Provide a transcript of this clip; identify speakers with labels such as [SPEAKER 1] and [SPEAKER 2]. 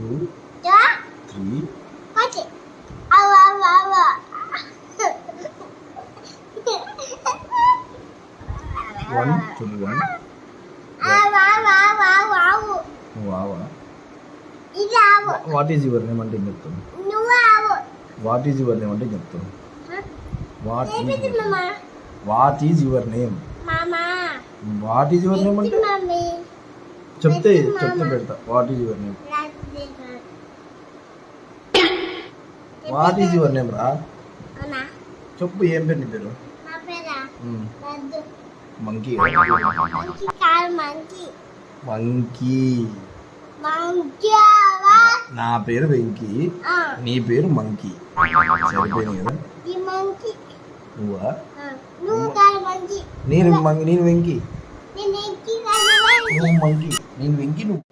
[SPEAKER 1] 2, 3.
[SPEAKER 2] Okay. Awa.
[SPEAKER 1] 1, children. Wow.
[SPEAKER 2] ఇది ఆవు.
[SPEAKER 1] What is your name అంటే చెప్తాను.
[SPEAKER 2] నువ్వు ఆవు.
[SPEAKER 1] What is your name అంటే చెప్తాను.
[SPEAKER 2] ఏంటి మామా?
[SPEAKER 1] What is your name?
[SPEAKER 2] మామా.
[SPEAKER 1] What is your name అంటే
[SPEAKER 2] మమ్మీ.
[SPEAKER 1] చెప్తే పెడతా. What is your name? What is your name రా?
[SPEAKER 2] అన్నా.
[SPEAKER 1] చెప్పు ఏం పేరు నీ పేరు?
[SPEAKER 2] నా పేరా? వద్దు.
[SPEAKER 1] మంకీ.
[SPEAKER 2] మంకీ కాదు మంకీ. మంకీ ఆవా.
[SPEAKER 1] నా పేరు వెంకీ. నీ పేరు మంకీ. సరిపోయింది కదా?
[SPEAKER 2] ఈ మంకీ.
[SPEAKER 1] నువ్వా?
[SPEAKER 2] నువ్వు కాదు మంకీ.
[SPEAKER 1] నేను వెంకీ.
[SPEAKER 2] నేను వెంకీ కాదు.
[SPEAKER 1] నువ్వు మంకీ. నేను వెంకీ నువ్వు